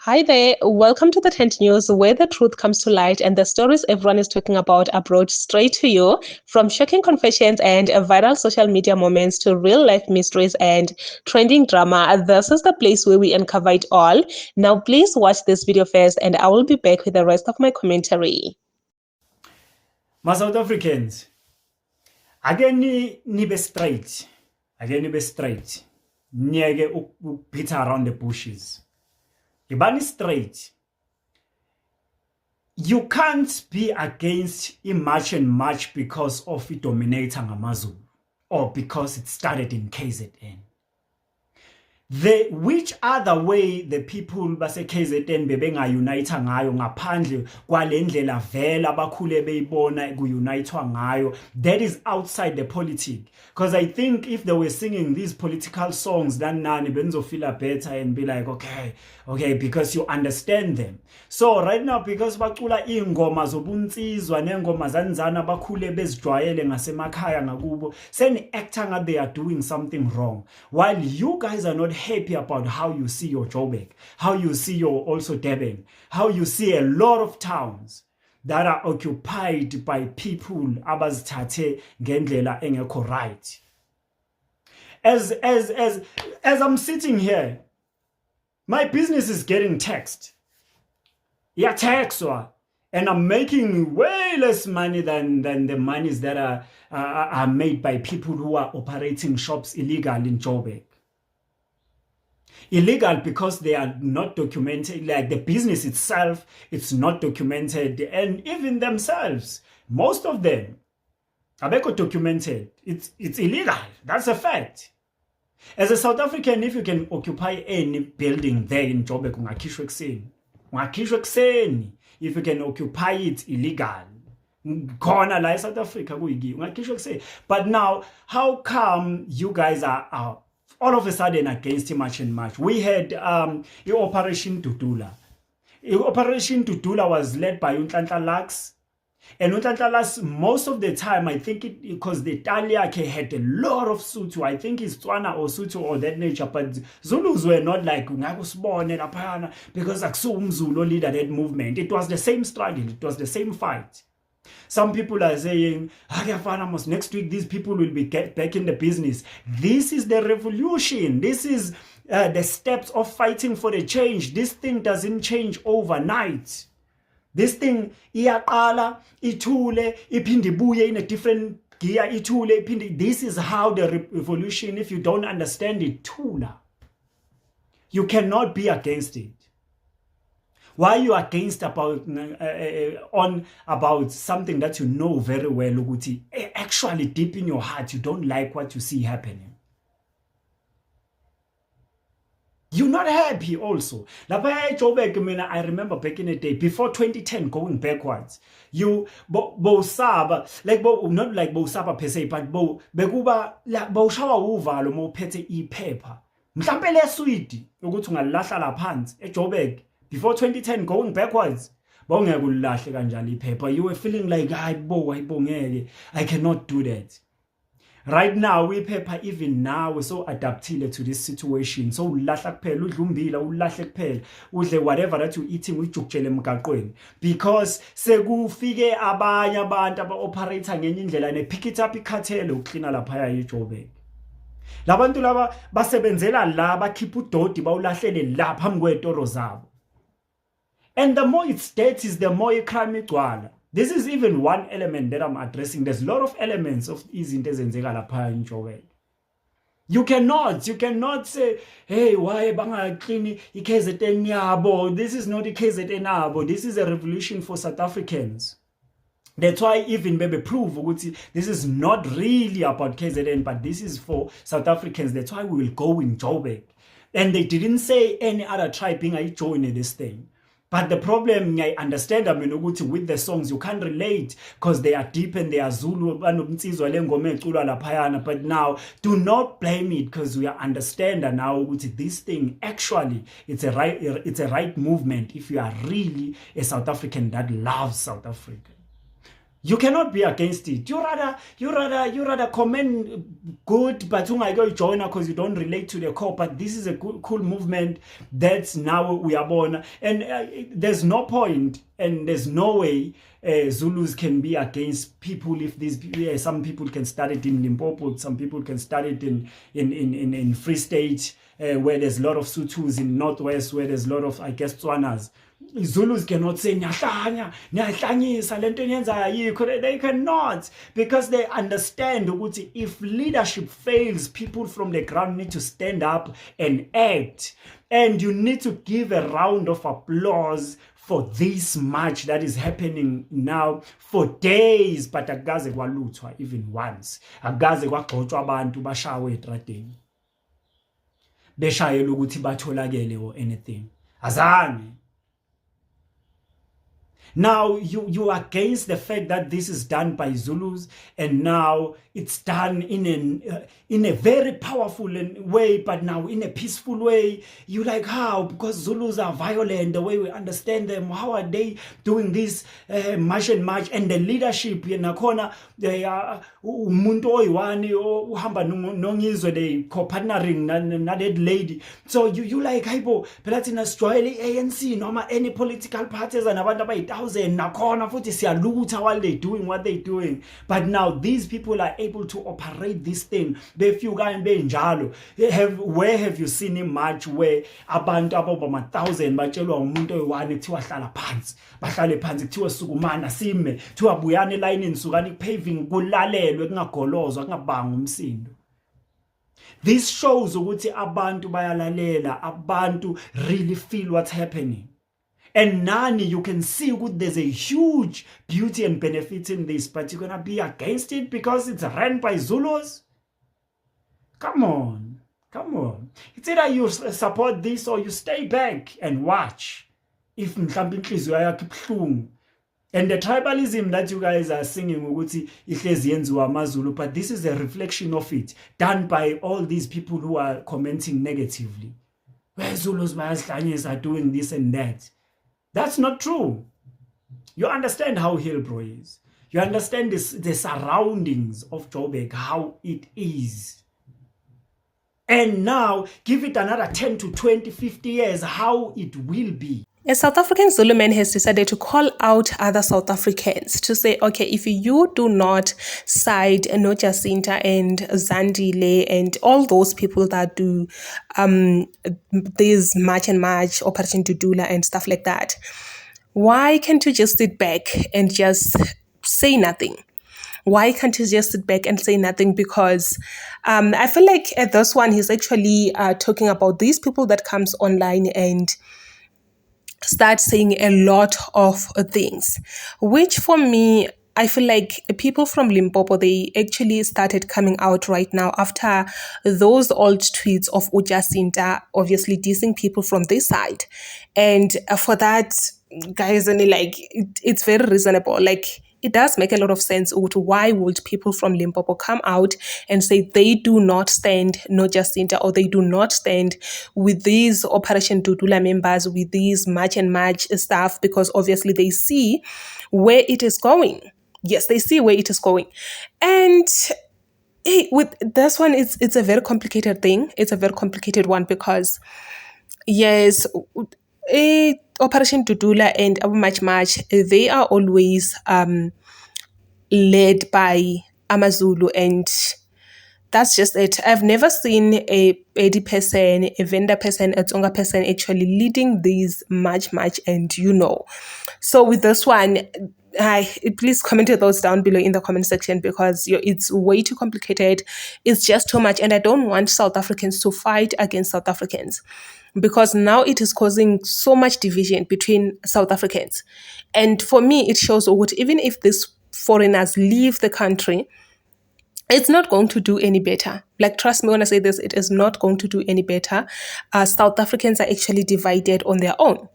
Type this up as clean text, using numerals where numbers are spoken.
Hi there, welcome to the Tent News, where the truth comes to light and the stories everyone is talking about are brought straight to you. From shocking confessions and viral social media moments to real life mysteries and trending drama, this is the place where we uncover it all. Now, please watch this video first, and I will be back with the rest of my commentary. Ma-South Africans, ake nibe straight, niyeke ukupitha around the bushes. Ibani straight. You can't be against March and March because of it dominator ngamaZulu or because it started in KZN. Which other way the people base KZN bebengaunite ngayo ngaphandle kwalendlela vela abakhule beyibona kuunitwa ngayo, that is outside the politic. Because I think if they were singing these political songs, then nani benzo feel better and be like, okay, because you understand them. So right now, because bacula ingoma zobunsizwa nengoma zanzana bakhule bezijwayele ngasemakhaya ngakubo, seni acting that they are doing something wrong, while you guys are not happy about how you see your Joburg, how you see your also Durban, how you see a lot of towns that are occupied by people abazithathe ngendlela engekho right. As I'm sitting here, my business is getting taxed. Yeah, taxwa. And I'm making way less money than the monies that are made by people who are operating shops illegal in Joburg. Illegal because they are not documented, like the business itself, it's not documented, and even themselves, most of them are documented. It's illegal. That's a fact. As a South African, if you can occupy any building there in Joburg, if you can occupy it illegal, corner like South Africa, but now, how come you guys are all of a sudden against March and March? We had Operation Tutula. Operation Tutula was led by Unhlanhla Lux. And Unhlanhla Lux, most of the time, I think because the Taliake had a lot of Sotho. I think it's Tswana or Sotho or that nature, but Zulus were not like because Zulu leader that movement. It was the same struggle, it was the same fight. Some people are saying, next week these people will be back in the business. This is the revolution. This is the steps of fighting for the change. This thing doesn't change overnight. This thing, iyaqala, ithule, iphinde ibuye in a different gear, ithule, iphinde. This is how the revolution, if you don't understand it, thula. You cannot be against it. Why are you against about something that you know very well, Luguti? Actually, deep in your heart, you don't like what you see happening. You're not happy also. I remember back in the day, before 2010, going backwards, Bosaba, like not like Bosaba per se, but Bekuba Boshawa uvalo mo pete e paper. Mhlambe le sweet, ukuthi ungalahla la phansi eJoburg. Before 2010, going backwards, you were feeling like, I cannot do that. Right now, we paper, even now, we're so adapted to this situation. So, whatever that you're eating, because sekufike abanye abantu aba-operator ngenye indlela ne pick it up ikhathele uklina laphaya eJoburg. Labantu laba basebenzela la bakhipha udodi bawulahlele la phambi kwetoro zabo. And the more it states, the more crime igcwala. This is even one element that I'm addressing. There's a lot of elements of izinto ezenzeka lapha in Joburg. You cannot say, hey, why bangaqini iKZN yabo? This is not iKZN yabo. This is a revolution for South Africans. That's why even Bebe prove this is not really about KZN, but this is for South Africans. That's why we will go in Joburg. And they didn't say any other tribe being joining this thing. But the problem, I understand, with the songs, you can't relate because they are deep and they are Zulu. But now, do not blame it because we understand that now this thing, actually, it's a right movement if you are really a South African that loves South Africa. You cannot be against it. You rather comment good, but you go join because you don't relate to the core. But this is a cool movement that's now we are born, and there's no point and there's no way Zulus can be against people if these some people can start it in Limpopo, some people can start it in Free State, where there's a lot of Sutus, in Northwest where there's a lot of, I guess, Tswanas. Zulus cannot say they cannot, because they understand if leadership fails, people from the ground need to stand up and act, and you need to give a round of applause for this march that is happening now for days. But akaze kwaluthwa even once, akaze kwagxotshwa abantu bashawe etradeni beshayela ukuthi batholakele or anything, azange. Now you are against the fact that this is done by Zulus, and now it's done in a very powerful way, but now in a peaceful way. You like, how? Because Zulus are violent, the way we understand them. How are they doing this march and march? And the leadership nakhona, they are umuntu oyiwani uhamba nongizwe, they co-partnering na that lady. So you like, hayibo phela thina sijwayele ANC noma any political parties and abantu abayi-1000 nakhona futhi siyalutha while they doing what they doing. But now these people are able to operate this thing. Befika and benjalo. Where have you seen him march where abantu aboma 1000 batshelwa umuntu oyiwani kuthiwa hlala phansi, bahlale phansi kuthiwa sukumana sime, kuthiwa buyana elayinini sukani paving kulalelwe kungagolozwa kungabanga umsindo. This shows ukuthi abantu bayalalela, abantu really feel what's happening. And Nani, you can see there's a huge beauty and benefit in this, but you're gonna be against it because it's run by Zulus? Come on. It's either you support this or you stay back and watch. If mhlawumbe inhliziyo yakho ibuhlungu. And the tribalism that you guys are singing ukuthi ihlezi yenziwa amaZulu, but this is a reflection of it done by all these people who are commenting negatively. Where Zulus bayasihlanyisa are doing this and that. That's not true. You understand how Hillbrow is. You understand the surroundings of Joburg, how it is. And now, give it another 10 to 20, 50 years, how it will be. A South African Zulu man has decided to call out other South Africans to say, okay, if you do not side Nojacinta and Zandile and all those people that do this march and march, Operation Dudula and stuff like that, why can't you just sit back and just say nothing? Why can't you just sit back and say nothing? Because I feel like at this one, he's actually talking about these people that comes online and start saying a lot of things, which for me, I feel like people from Limpopo, they actually started coming out right now after those old tweets of Ujacinta, obviously dissing people from this side. And for that, guys, and it's very reasonable. Like, it does make a lot of sense. Why would people from Limpopo come out and say they do not stand Nojacinta, or they do not stand with these Operation Dudula members, with these march and march stuff, because obviously they see where it is going. Yes, they see where it is going. And with this one, it's a very complicated thing. It's a very complicated one because, yes, Operation Dudula and Abu March, they are always led by AmaZulu, and that's just it. I've never seen a Pedi person, a Venda person, a Tsonga person actually leading these march, and So with this one, please comment those down below in the comment section, because it's way too complicated. It's just too much, and I don't want South Africans to fight against South Africans, because now it is causing so much division between South Africans. And for me, it shows what even if these foreigners leave the country, it's not going to do any better. Like, trust me when I say this, it is not going to do any better. South Africans are actually divided on their own.